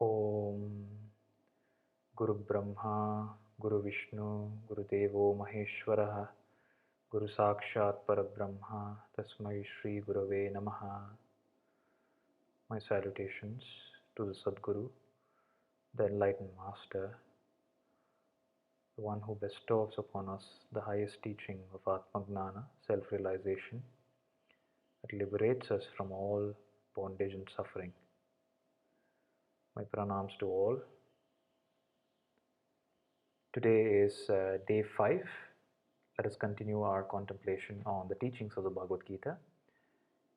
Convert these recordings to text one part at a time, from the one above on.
Om Guru Brahma, Guru Vishnu, Guru Devo Maheshwara, Guru Sakshat Parabrahma, Tasmai Shri Gurave Namaha. My salutations to the Sadguru, the Enlightened Master, the one who bestows upon us the highest teaching of Atma Jnana, self-realization, that liberates us from all bondage and suffering. My pranams to all. Today is day 5. Let us continue our contemplation on the teachings of the Bhagavad Gita.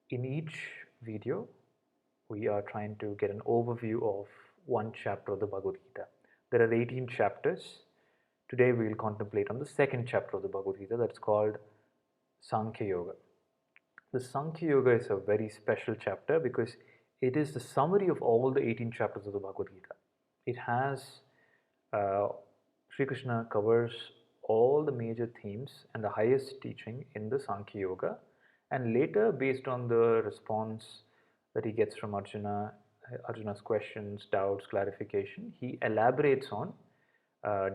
In each video, we are trying to get an overview of one chapter of the Bhagavad Gita. There are 18 chapters. Today we will contemplate on the second chapter of the Bhagavad Gita, that's called Sankhya Yoga. The Sankhya Yoga is a very special chapter because it is the summary of all the 18 chapters of the Bhagavad Gita. It has, Sri Krishna covers all the major themes and the highest teaching in the Sankhya Yoga, and later, based on the response that he gets from Arjuna's questions, doubts, clarification, he elaborates on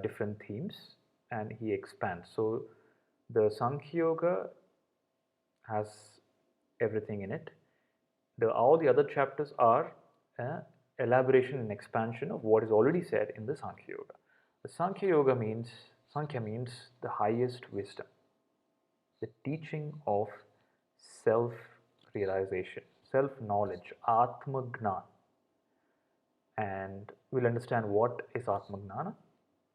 different themes and he expands. So the Sankhya Yoga has everything in it. All the other chapters are elaboration and expansion of what is already said in the Sankhya Yoga. The Sankhya means the highest wisdom, the teaching of self-realization, self-knowledge, Atma Jnana. And we'll understand what is Atma Jnana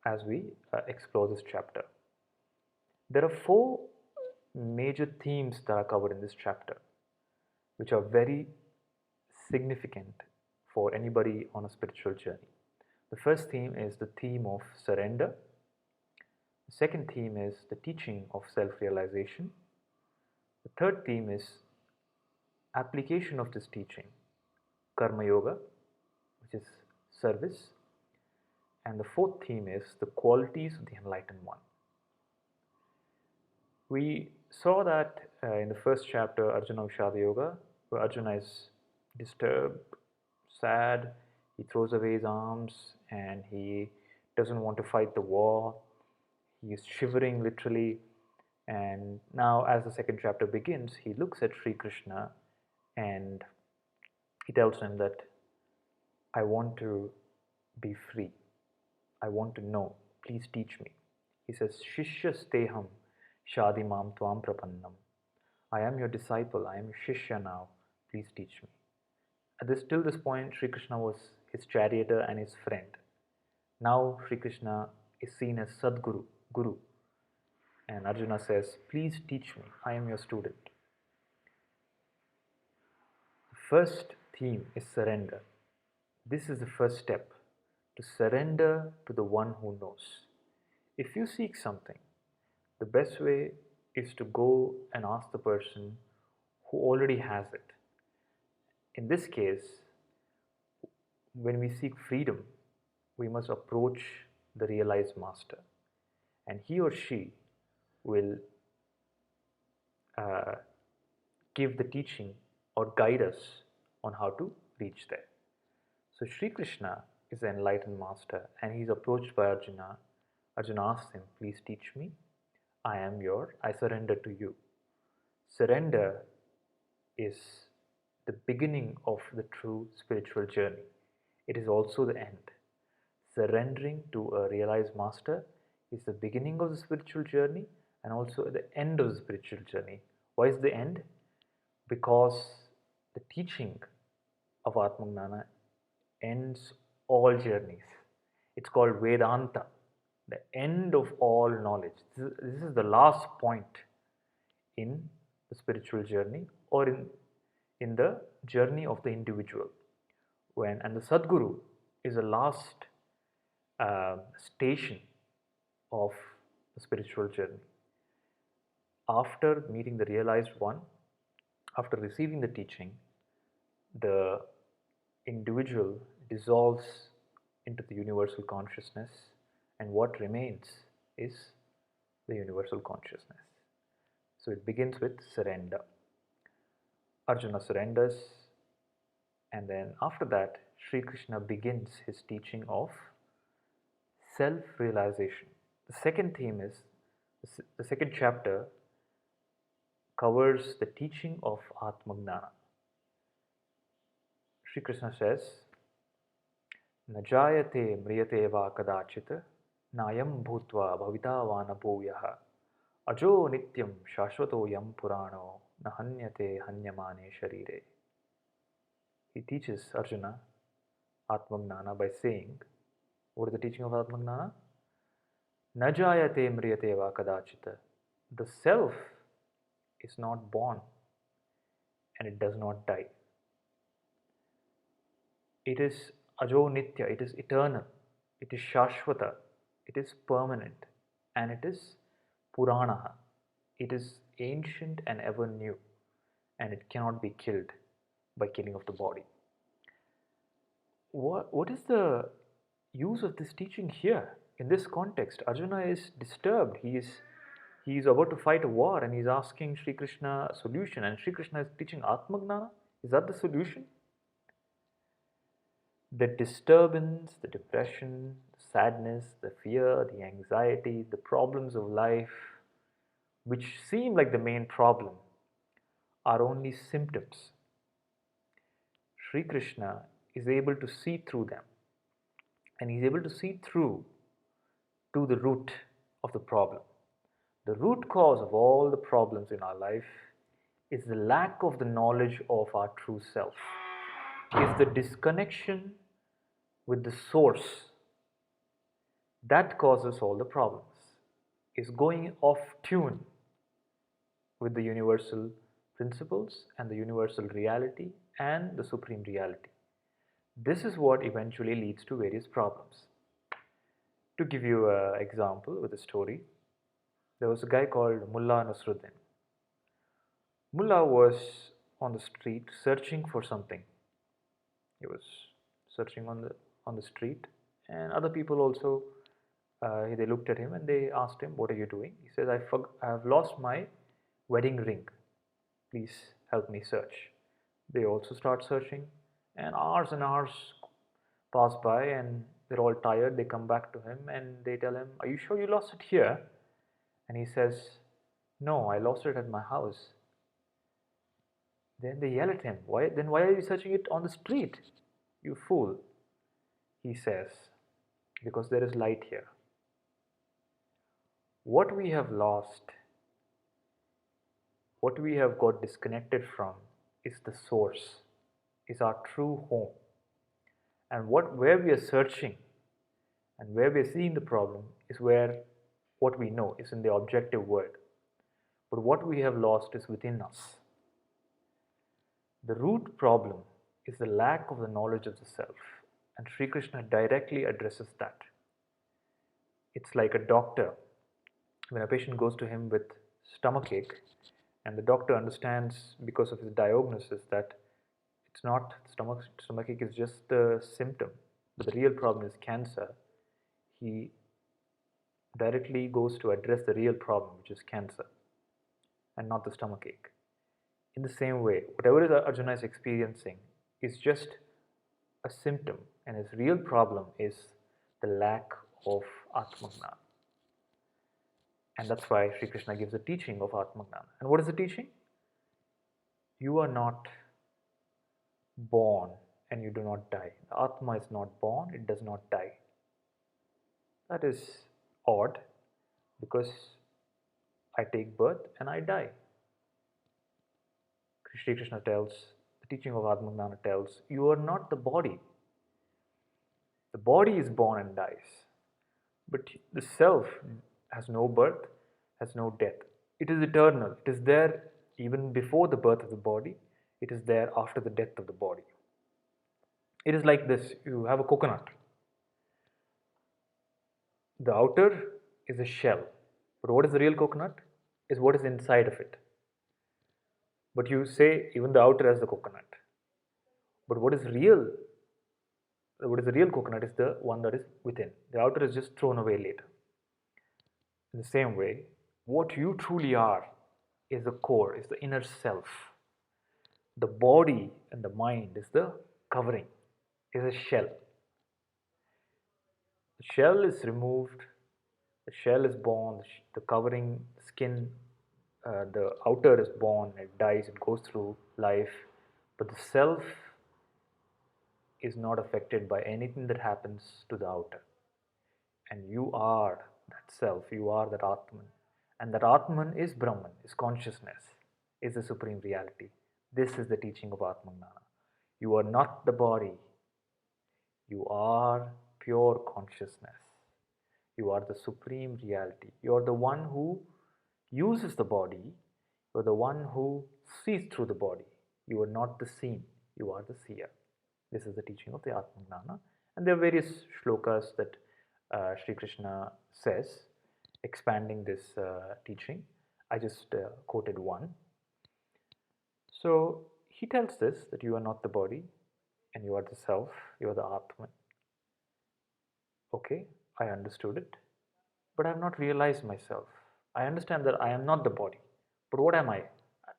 as we explore this chapter. There are 4 major themes that are covered in this chapter, which are very significant for anybody on a spiritual journey. The first theme is the theme of surrender. The second theme is the teaching of self-realization. The third theme is application of this teaching, Karma Yoga, which is service. And the fourth theme is the qualities of the Enlightened One. We saw that in the first chapter, Arjuna Vishada Yoga, where Arjuna is disturbed, sad, he throws away his arms and he doesn't want to fight the war. He is shivering literally. And now as the second chapter begins, he looks at Sri Krishna and he tells him that I want to be free. I want to know. Please teach me. He says, Shishya steham shadi mam tvam prapannam. I am your disciple. I am your Shishya now. Please teach me. Till this point, Sri Krishna was his charioteer and his friend. Now Sri Krishna is seen as Sadguru, Guru. And Arjuna says, please teach me. I am your student. The first theme is surrender. This is the first step, to surrender to the one who knows. If you seek something, the best way is to go and ask the person who already has it. In this case, when we seek freedom, we must approach the realized master, and he or she will give the teaching or guide us on how to reach there. So Sri Krishna is the enlightened master and he is approached by Arjuna. Arjuna asks him, please teach me. I surrender to you. Surrender is the beginning of the true spiritual journey. It is also the end. Surrendering to a realized master is the beginning of the spiritual journey and also the end of the spiritual journey. Why is the end? Because the teaching of Atma Jnana ends all journeys. It's called Vedanta, the end of all knowledge. This is the last point in the spiritual journey or in the journey of the individual. And the Sadguru is the last station of the spiritual journey. After meeting the realized one, after receiving the teaching, the individual dissolves into the universal consciousness, and what remains is the universal consciousness. So it begins with surrender. Arjuna surrenders And then after that, Sri Krishna begins his teaching of self-realization. The second theme is, the second chapter covers the teaching of Atma Jnana. Sri Krishna says, "Na jayate mriyate va kadachit, nayam bhutva bhavitavana bhuyah, ajo nityam shashvato yam purano, na hanyate hanyamane sharire." He teaches Arjuna Atma Jnana by saying, what is the teaching of Atma Jnana? Na jayate mriyate va kadachit. The self is not born and it does not die. It is ajo nitya, it is eternal, it is shashvata, it is permanent, and it is puranaha. It is ancient and ever new, and it cannot be killed by killing of the body. What is the use of this teaching here? In this context, Arjuna is disturbed. He is about to fight a war and he's asking Sri Krishna a solution, and Sri Krishna is teaching Atma Jnana. Is that the solution? The disturbance, the depression, the sadness, the fear, the anxiety, the problems of life, which seem like the main problem, are only symptoms. Sri Krishna is able to see through them, and he's able to see through to the root of the problem. The root cause of all the problems in our life is the lack of the knowledge of our true self, is the disconnection with the source. That causes all the problems, is going off tune with the universal principles and the universal reality and the supreme reality. This is what eventually leads to various problems. To give you an example with a story, there was a guy called Mullah Nasruddin. Mullah was on the street searching for something. He was searching on the street, and other people also, they looked at him and they asked him, "What are you doing?" He says, I have lost my wedding ring. Please help me search." They also start searching, and hours pass by, and they're all tired. They come back to him and they tell him, "Are you sure you lost it here?" And he says, "No, I lost it at my house." Then they yell at him, "Why are you searching it on the street, you fool?" He says, "Because there is light here. What we have lost, what we have got disconnected from, is the source, is our true home. And where we are searching and where we are seeing the problem is where what we know is in the objective world. But what we have lost is within us. The root problem is the lack of the knowledge of the self, and Sri Krishna directly addresses that. It's like a doctor. When a patient goes to him with stomachache, and the doctor understands because of his diagnosis that it's not stomachache is just the symptom, but the real problem is cancer, he directly goes to address the real problem, which is cancer, and not the stomachache. In the same way, whatever Arjuna is experiencing is just a symptom, and his real problem is the lack of Atma Jnana. And that's why Sri Krishna gives a teaching of Atma Jnana. And what is the teaching? You are not born and you do not die. The Atma is not born, it does not die. That is odd, because I take birth and I die. Sri Krishna tells, the teaching of Atma Jnana tells, you are not the body. The body is born and dies. But the self has no birth, has no death. It is eternal. It is there even before the birth of the body. It is there after the death of the body. It is like this. You have a coconut. The outer is a shell. But what is the real coconut? Is what is inside of it. But you say even the outer has the coconut. But what is real? What is the real coconut is the one that is within. The outer is just thrown away later. In the same way, what you truly are is the core, is the inner self. The body and the mind is the covering, is a shell. The shell is removed, the shell is born, the covering skin, the outer is born, it dies, it goes through life, but the self is not affected by anything that happens to the outer. And you are that self, you are that Atman. And that Atman is Brahman, is consciousness, is the supreme reality. This is the teaching of Atma Jnana. You are not the body, you are pure consciousness. You are the supreme reality. You are the one who uses the body. You are the one who sees through the body. You are not the seen, you are the seer. This is the teaching of the Atma Jnana. And there are various shlokas that Sri Krishna says, expanding this teaching. I just quoted one. So he tells this, that you are not the body and you are the self, you are the Atman. Okay, I understood it, but I have not realized myself. I understand that I am not the body, but what am I?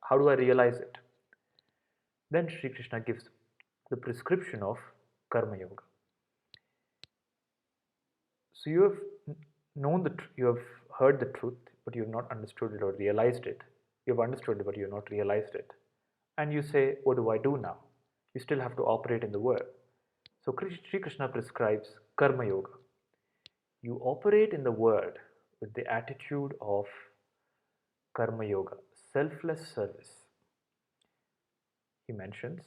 How do I realize it? Then Sri Krishna gives the prescription of Karma Yoga. So you have you have heard the truth, but you have not understood it or realized it. You have understood it, but you have not realized it. And you say, what do I do now? You still have to operate in the world. So Sri Krishna prescribes Karma Yoga. You operate in the world with the attitude of Karma Yoga, selfless service. He mentions,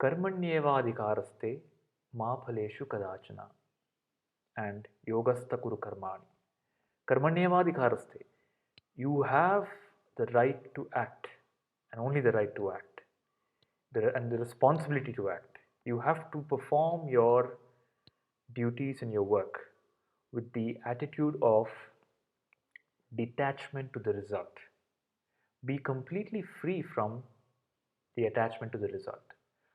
Karmanyevadhikaraste ma phaleshu kadachana and yogastha kuru karmani. Karmanyevadhikaraste. You have the right to act and only the right to act and the responsibility to act. You have to perform your duties and your work with the attitude of detachment to the result. Be completely free from the attachment to the result.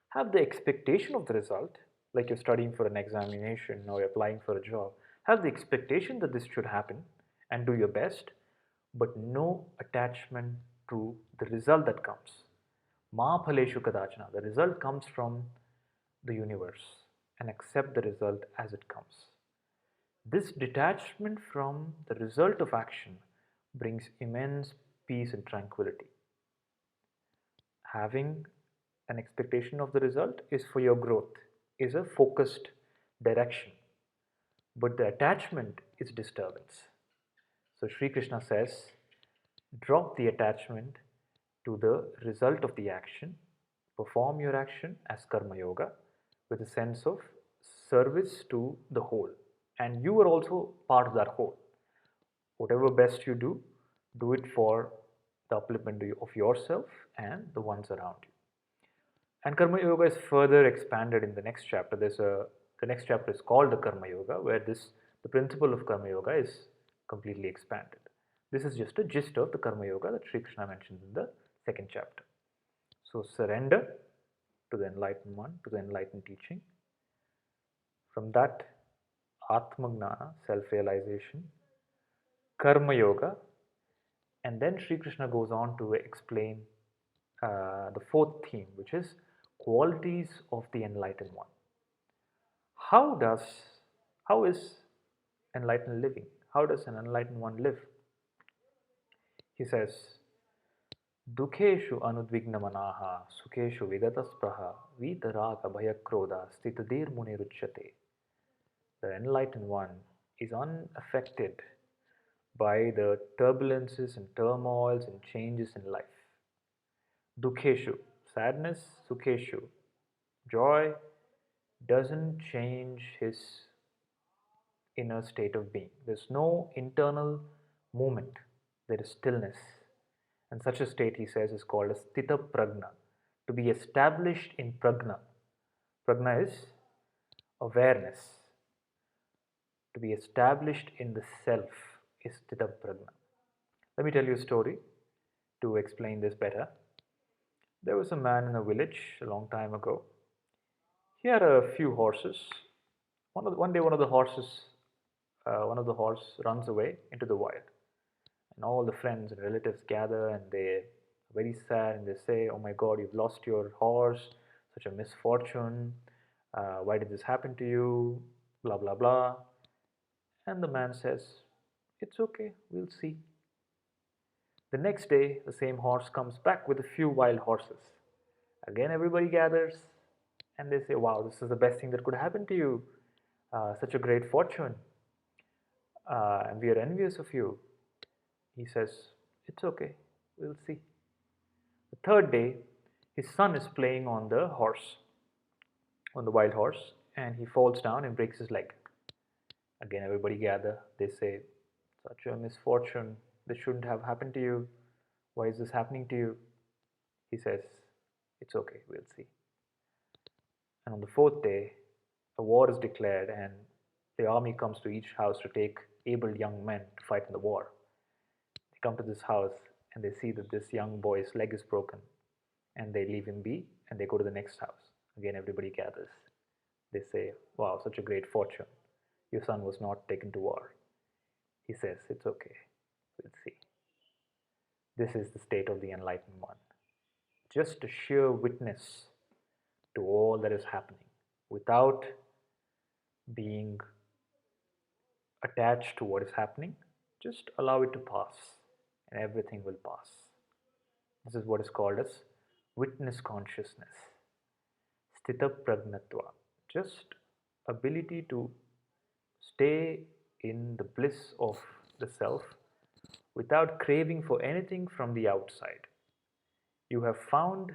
Have the expectation of the result, like you're studying for an examination or you're applying for a job. Have the expectation that this should happen and do your best, but no attachment to the result that comes. Ma phaleshu kadachana. The result comes from the universe, and accept the result as it comes. This detachment from the result of action brings immense peace and tranquility. Having an expectation of the result is for your growth, is a focused direction. But the attachment is disturbance. So Sri Krishna says, drop the attachment to the result of the action, perform your action as Karma Yoga with a sense of service to the whole. And you are also part of that whole. Whatever best you do it for the upliftment of yourself and the ones around you. And Karma Yoga is further expanded in the next chapter. The next chapter is called the Karma Yoga, where the principle of Karma Yoga is completely expanded. This is just a gist of the Karma Yoga that Sri Krishna mentions in the second chapter. So surrender to the enlightened one, to the enlightened teaching. From that, Atma Jnana, self-realization, Karma Yoga, and then Sri Krishna goes on to explain the fourth theme, which is qualities of the enlightened one. How is enlightened living? How does an enlightened one live? He says, Dukheshu anudvignamanaha, sukheshu vigataspraha, vitaraga bhayakroda, stitadir muniruchyate. The enlightened one is unaffected by the turbulences and turmoils and changes in life. Dukheshu, sadness, sukheshu, joy, doesn't change his inner state of being. There's no internal movement, there is stillness. And such a state, he says, is called as Stita Prajna, to be established in Prajna. Prajna is awareness. To be established in the self is Stita Prajna. Let me tell you a story to explain this better. There was a man in a village a long time ago. He had a few horses. One day, one of the horse runs away into the wild, and all the friends and relatives gather, and they're very sad, and they say, "Oh my God, you've lost your horse." such a misfortune. Why did this happen to you? Blah, blah, blah. And the man says, it's okay, we'll see. The next day, the same horse comes back with a few wild horses. Again, everybody gathers and they say, wow, this is the best thing that could happen to you. Such a great fortune. And we are envious of you. He says, it's okay, we'll see. The third day, his son is playing on the horse, on the wild horse, and he falls down and breaks his leg. Again, everybody gather. They say, such a misfortune. This shouldn't have happened to you. Why is this happening to you? He says, it's okay, we'll see. And on the fourth day, a war is declared and the army comes to each house to take able young men to fight in the war. They come to this house and they see that this young boy's leg is broken and they leave him be and they go to the next house. Again, everybody gathers. They say, wow, such a great fortune. Your son was not taken to war. He says, it's okay, we'll see. This is the state of the enlightened one. Just a sheer witness to all that is happening without being attached to what is happening. Just allow it to pass and everything will pass. This is what is called as witness consciousness. Sthita pragnatva. Just ability to stay in the bliss of the self without craving for anything from the outside. You have found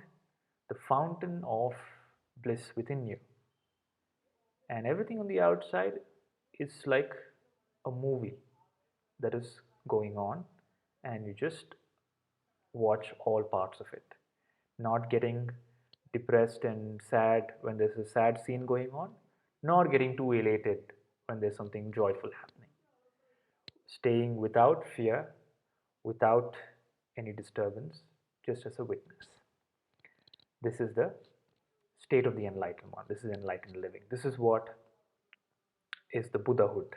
the fountain of bliss within you. And everything on the outside is like a movie that is going on, and you just watch all parts of it. Not getting depressed and sad when there's a sad scene going on, nor getting too elated when there's something joyful happening. Staying without fear, without any disturbance, just as a witness. This is the state of the enlightened one. This is enlightened living. This is what is the Buddhahood.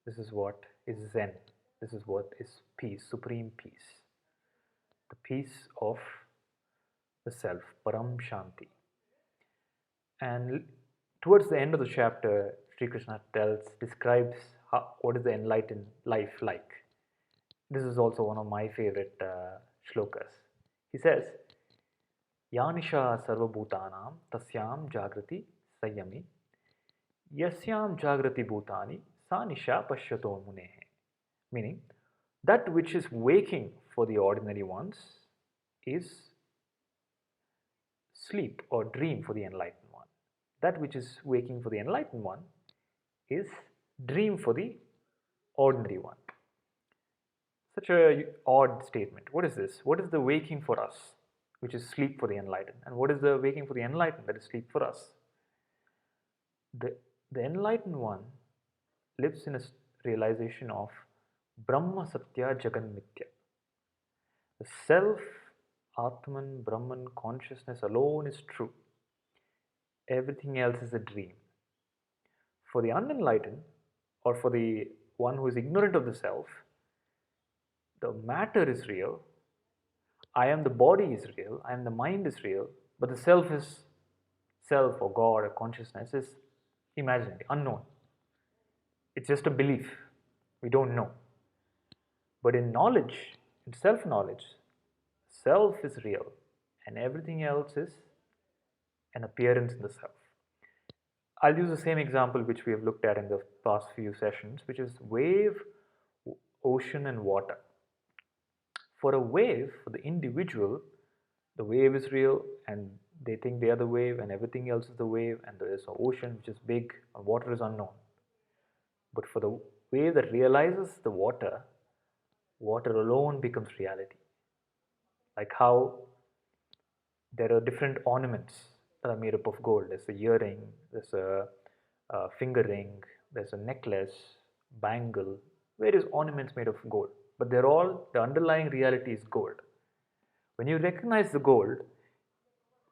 This is what is Zen. This is what is peace, supreme peace. The peace of the self, Param Shanti. And towards the end of the chapter, Sri Krishna describes what is the enlightened life like. This is also one of my favorite shlokas. He says, Yanisha sarvabhutanam tasyam jagrati sayami yasyam jagrati bhutani sa nisha pashyato munehe. Meaning, that which is waking for the ordinary ones is sleep or dream for the enlightened one. That which is waking for the enlightened one is dream for the ordinary one. Such a odd statement. What is this? What is the waking for us, which is sleep for the enlightened? And what is the waking for the enlightened, that is sleep for us? The enlightened one lives in a realization of Brahma Satya Jagan Mithya. The self, Atman, Brahman, consciousness alone is true. Everything else is a dream. For the unenlightened, or for the one who is ignorant of the self, the matter is real. I am the body is real. I am the mind is real. But the self or God or consciousness is imaginary, unknown. It's just a belief. We don't know. But in knowledge, in self-knowledge, self is real and everything else is an appearance in the self. I'll use the same example which we have looked at in the past few sessions, which is wave, ocean and water. For a wave, for the individual, the wave is real and they think they are the wave and everything else is the wave, and there is an ocean which is big and water is unknown. But for the wave that realizes the water, water alone becomes reality. Like how there are different ornaments that are made up of gold. There's a earring, there's a finger ring, there's a necklace, bangle, various ornaments made of gold. But they're all, the underlying reality is gold. When you recognize the gold,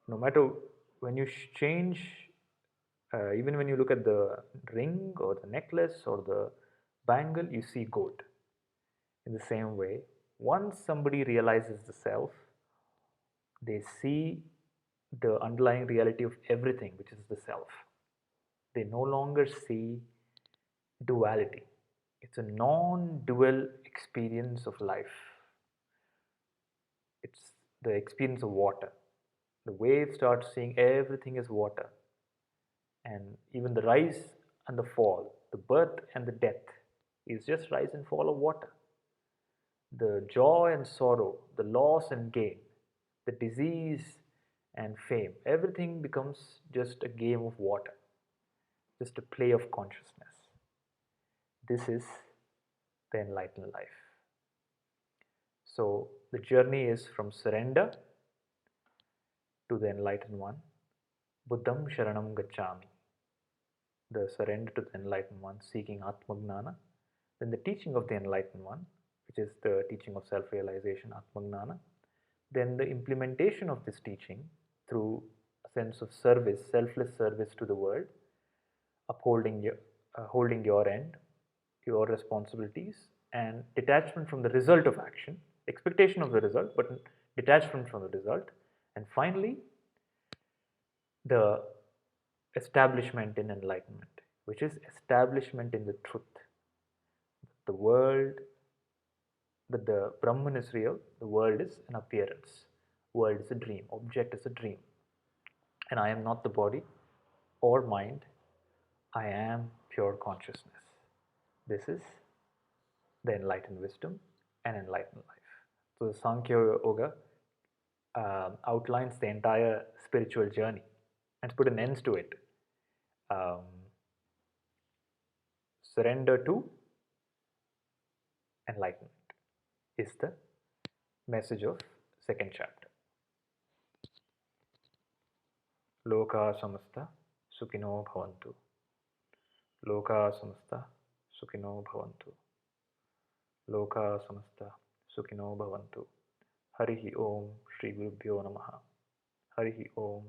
no matter when you change, even when you look at the ring or the necklace or the bangle, you see gold. In the same way, once somebody realizes the self, they see the underlying reality of everything, which is the self. They no longer see duality. It's a non dual experience of life. It's the experience of water. The wave starts seeing everything as water. And even the rise and the fall, the birth and the death is just rise and fall of water. The joy and sorrow, the loss and gain, the disease and fame, everything becomes just a game of water, just a play of consciousness. This is the enlightened life. So the journey is from surrender to the enlightened one. Buddham Sharanam Gacchami. The surrender to the enlightened one, seeking Atma Jnana. Then the teaching of the enlightened one, which is the teaching of self-realization, Atma Jnana. Then the implementation of this teaching through a sense of service, selfless service to the world, upholding holding your end, your responsibilities, and detachment from the result of action, expectation of the result, but detachment from the result. And finally, the establishment in enlightenment, which is establishment in the truth. The world, that the Brahman is real, the world is an appearance. World is a dream, object is a dream. And I am not the body or mind, I am pure consciousness. This is the enlightened wisdom and enlightened life. So the Sankhya Yoga outlines the entire spiritual journey and to put an end to it. Um, surrender to enlightenment is the message of second chapter. Loka samasta sukino bhavantu. Loka samasta sukino bhavantu. Loka samasta sukino bhavantu. Harihi Om Shri Gurubhyo Namaha. Harihi Om